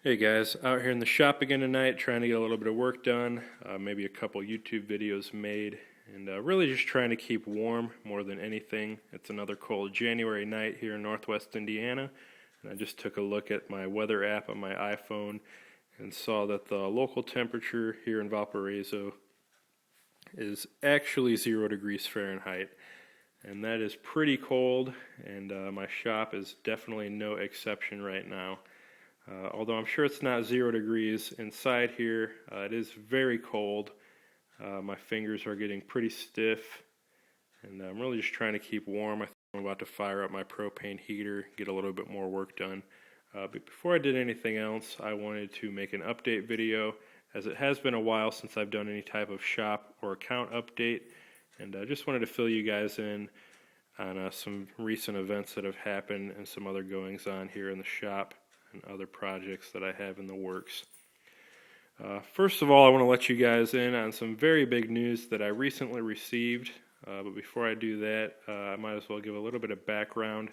Hey guys, out here in the shop again tonight, trying to get a little bit of work done, maybe a couple YouTube videos made, and really just trying to keep warm more than anything. It's another cold January night here in Northwest Indiana, and I just took a look at my weather app on my iPhone and saw that the local temperature here in Valparaiso is actually 0 degrees Fahrenheit, and that is pretty cold, and my shop is definitely no exception right now. Although I'm sure it's not 0 degrees inside here, it is very cold. My fingers are getting pretty stiff, and I'm really just trying to keep warm. I think I'm about to fire up my propane heater, get a little bit more work done. But before I did anything else, I wanted to make an update video, as it has been a while since I've done any type of shop or account update, and I just wanted to fill you guys in on some recent events that have happened and some other goings on here in the shop and other projects that I have in the works. First of all, I want to let you guys in on some very big news that I recently received. But before I do that, I might as well give a little bit of background.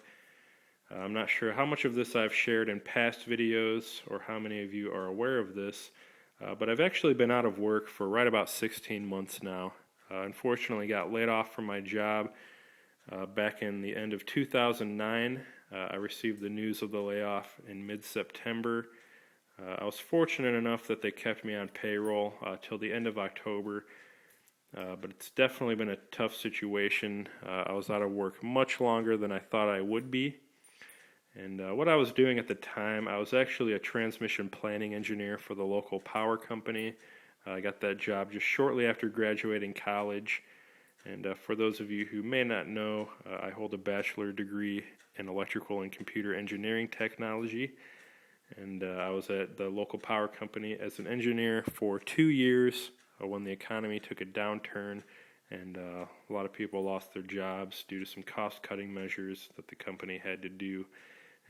I'm not sure how much of this I've shared in past videos or how many of you are aware of this, but I've actually been out of work for right about 16 months now. Unfortunately, got laid off from my job back in the end of 2009. I received the news of the layoff in mid-September. I was fortunate enough that they kept me on payroll till the end of October, but it's definitely been a tough situation. I was out of work much longer than I thought I would be, and what I was doing at the time, I was actually a transmission planning engineer for the local power company. I got that job just shortly after graduating college. And for those of you who may not know, I hold a bachelor degree in electrical and computer engineering technology. And I was at the local power company as an engineer for 2 years when the economy took a downturn and a lot of people lost their jobs due to some cost-cutting measures that the company had to do.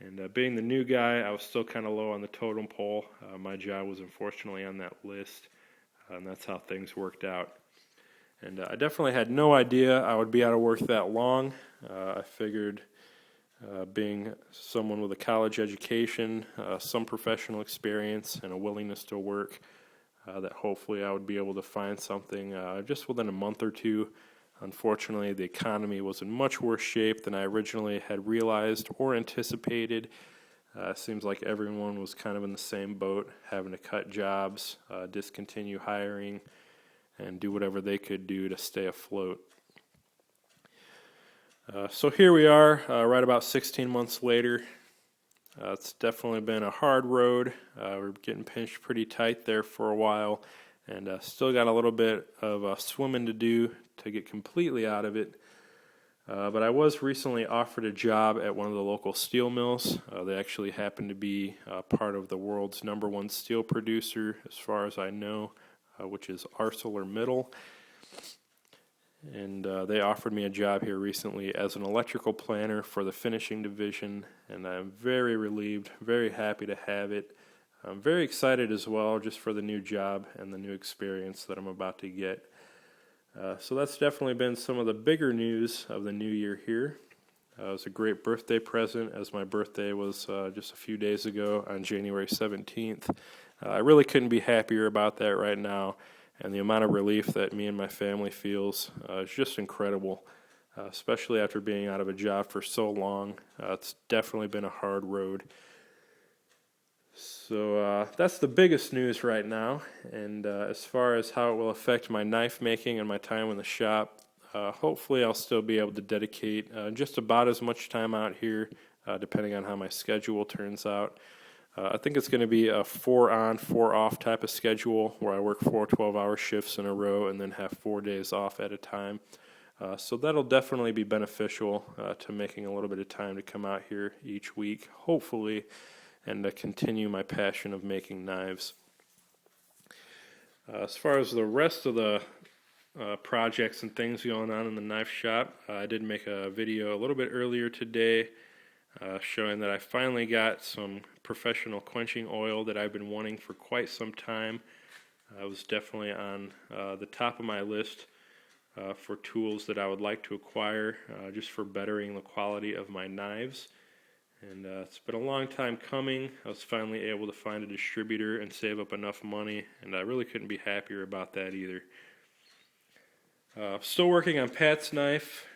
And being the new guy, I was still kind of low on the totem pole. My job was unfortunately on that list, and that's how things worked out. And I definitely had no idea I would be out of work that long. I figured being someone with a college education, some professional experience, and a willingness to work, that hopefully I would be able to find something just within a month or two. Unfortunately, the economy was in much worse shape than I originally had realized or anticipated. It seems like everyone was kind of in the same boat, having to cut jobs, discontinue hiring, and do whatever they could do to stay afloat. So here we are, right about 16 months later. It's definitely been a hard road. We're getting pinched pretty tight there for a while, and still got a little bit of swimming to do to get completely out of it. But I was recently offered a job at one of the local steel mills. They actually happen to be part of the world's #1 steel producer, as far as I know, which is ArcelorMittal. And they offered me a job here recently as an electrical planner for the finishing division, and I'm very relieved, very happy to have it. I'm very excited as well just for the new job and the new experience that I'm about to get. So that's definitely been some of the bigger news of the new year here. It was a great birthday present, as my birthday was just a few days ago on January 17th. I really couldn't be happier about that right now, and the amount of relief that me and my family feels is just incredible, especially after being out of a job for so long. It's definitely been a hard road. So that's the biggest news right now, and as far as how it will affect my knife making and my time in the shop, hopefully I'll still be able to dedicate just about as much time out here, depending on how my schedule turns out. I think it's going to be a 4 on, 4 off type of schedule where I work 4 12-hour shifts in a row and then have 4 days off at a time. So that'll definitely be beneficial to making a little bit of time to come out here each week, hopefully, and continue my passion of making knives. As far as the rest of the projects and things going on in the knife shop, I did make a video a little bit earlier today showing that I finally got some professional quenching oil that I've been wanting for quite some time. It was definitely on the top of my list for tools that I would like to acquire just for bettering the quality of my knives. And it's been a long time coming. I was finally able to find a distributor and save up enough money, and I really couldn't be happier about that either. Still working on Pat's knife,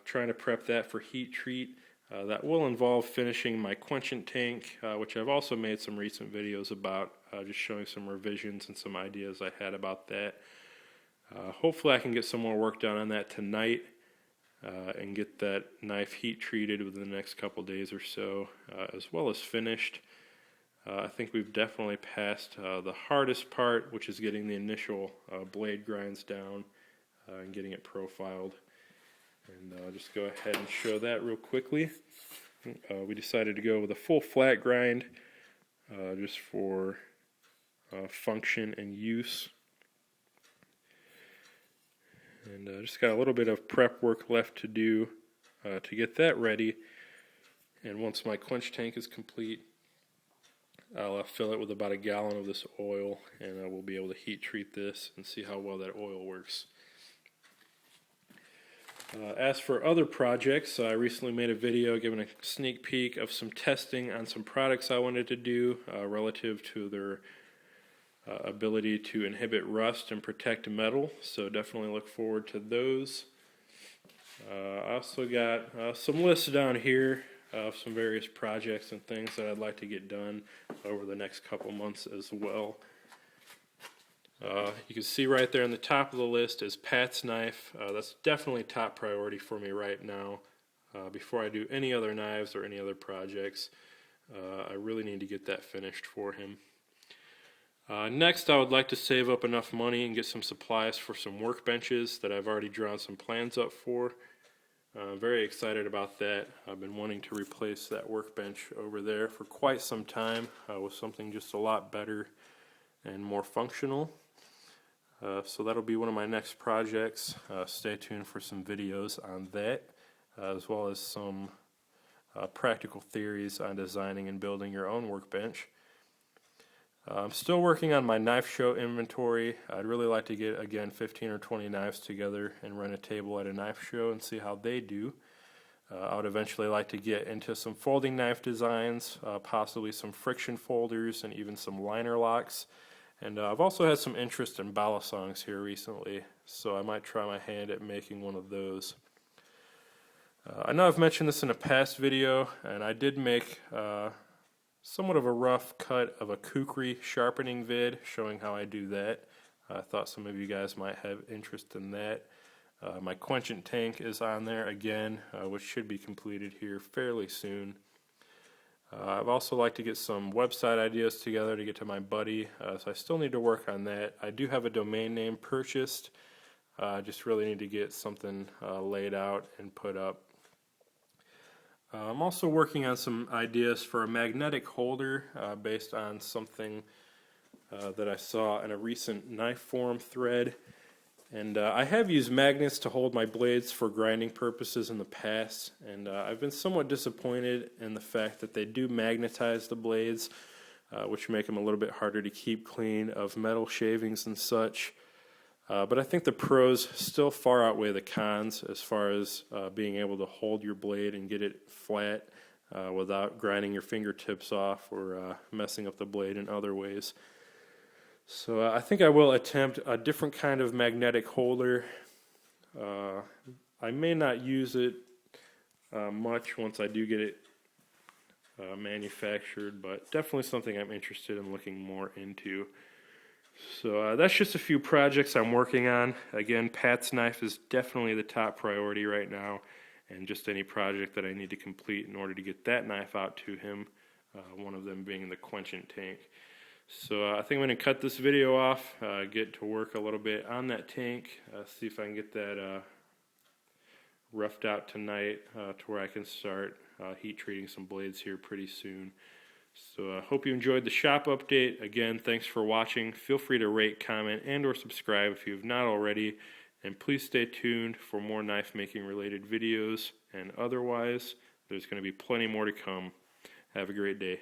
trying to prep that for heat treat. That will involve finishing my quenchant tank, which I've also made some recent videos about, just showing some revisions and some ideas I had about that. Hopefully I can get some more work done on that tonight and get that knife heat treated within the next couple days or so, as well as finished. I think we've definitely passed the hardest part, which is getting the initial blade grinds down and getting it profiled. And I'll just go ahead and show that real quickly. We decided to go with a full flat grind just for function and use. And just got a little bit of prep work left to do to get that ready. And once my quench tank is complete, I'll fill it with about a gallon of this oil, and we'll be able to heat treat this and see how well that oil works. As for other projects, I recently made a video giving a sneak peek of some testing on some products I wanted to do relative to their ability to inhibit rust and protect metal, so definitely look forward to those. I also got some lists down here of some various projects and things that I'd like to get done over the next couple months as well. You can see right there on the top of the list is Pat's knife. That's definitely top priority for me right now. Before I do any other knives or any other projects, I really need to get that finished for him. Next, I would like to save up enough money and get some supplies for some workbenches that I've already drawn some plans up for. I'm very excited about that. I've been wanting to replace that workbench over there for quite some time with something just a lot better and more functional. So that'll be one of my next projects. Stay tuned for some videos on that, as well as some practical theories on designing and building your own workbench. I'm still working on my knife show inventory. I'd really like to get, again, 15 or 20 knives together and run a table at a knife show and see how they do. I would eventually like to get into some folding knife designs, possibly some friction folders and even some liner locks. And I've also had some interest in balisongs here recently, so I might try my hand at making one of those. I know I've mentioned this in a past video, and I did make somewhat of a rough cut of a kukri sharpening vid showing how I do that. I thought some of you guys might have interest in that. My quenchant tank is on there again, which should be completed here fairly soon. I've also like to get some website ideas together to get to my buddy, so I still need to work on that. I do have a domain name purchased, just really need to get something laid out and put up. I'm also working on some ideas for a magnetic holder based on something that I saw in a recent knife forum thread. And I have used magnets to hold my blades for grinding purposes in the past, and I've been somewhat disappointed in the fact that they do magnetize the blades, which make them a little bit harder to keep clean of metal shavings and such. But I think the pros still far outweigh the cons as far as being able to hold your blade and get it flat without grinding your fingertips off or messing up the blade in other ways. So I think I will attempt a different kind of magnetic holder. I may not use it much once I do get it manufactured, but definitely something I'm interested in looking more into. So that's just a few projects I'm working on. Again, Pat's knife is definitely the top priority right now, and just any project that I need to complete in order to get that knife out to him, one of them being the quenchant tank. So I think I'm going to cut this video off, get to work a little bit on that tank, see if I can get that roughed out tonight to where I can start heat treating some blades here pretty soon. So I hope you enjoyed the shop update. Again, thanks for watching. Feel free to rate, comment, and or subscribe if you have not already. And please stay tuned for more knife making related videos. And otherwise, there's going to be plenty more to come. Have a great day.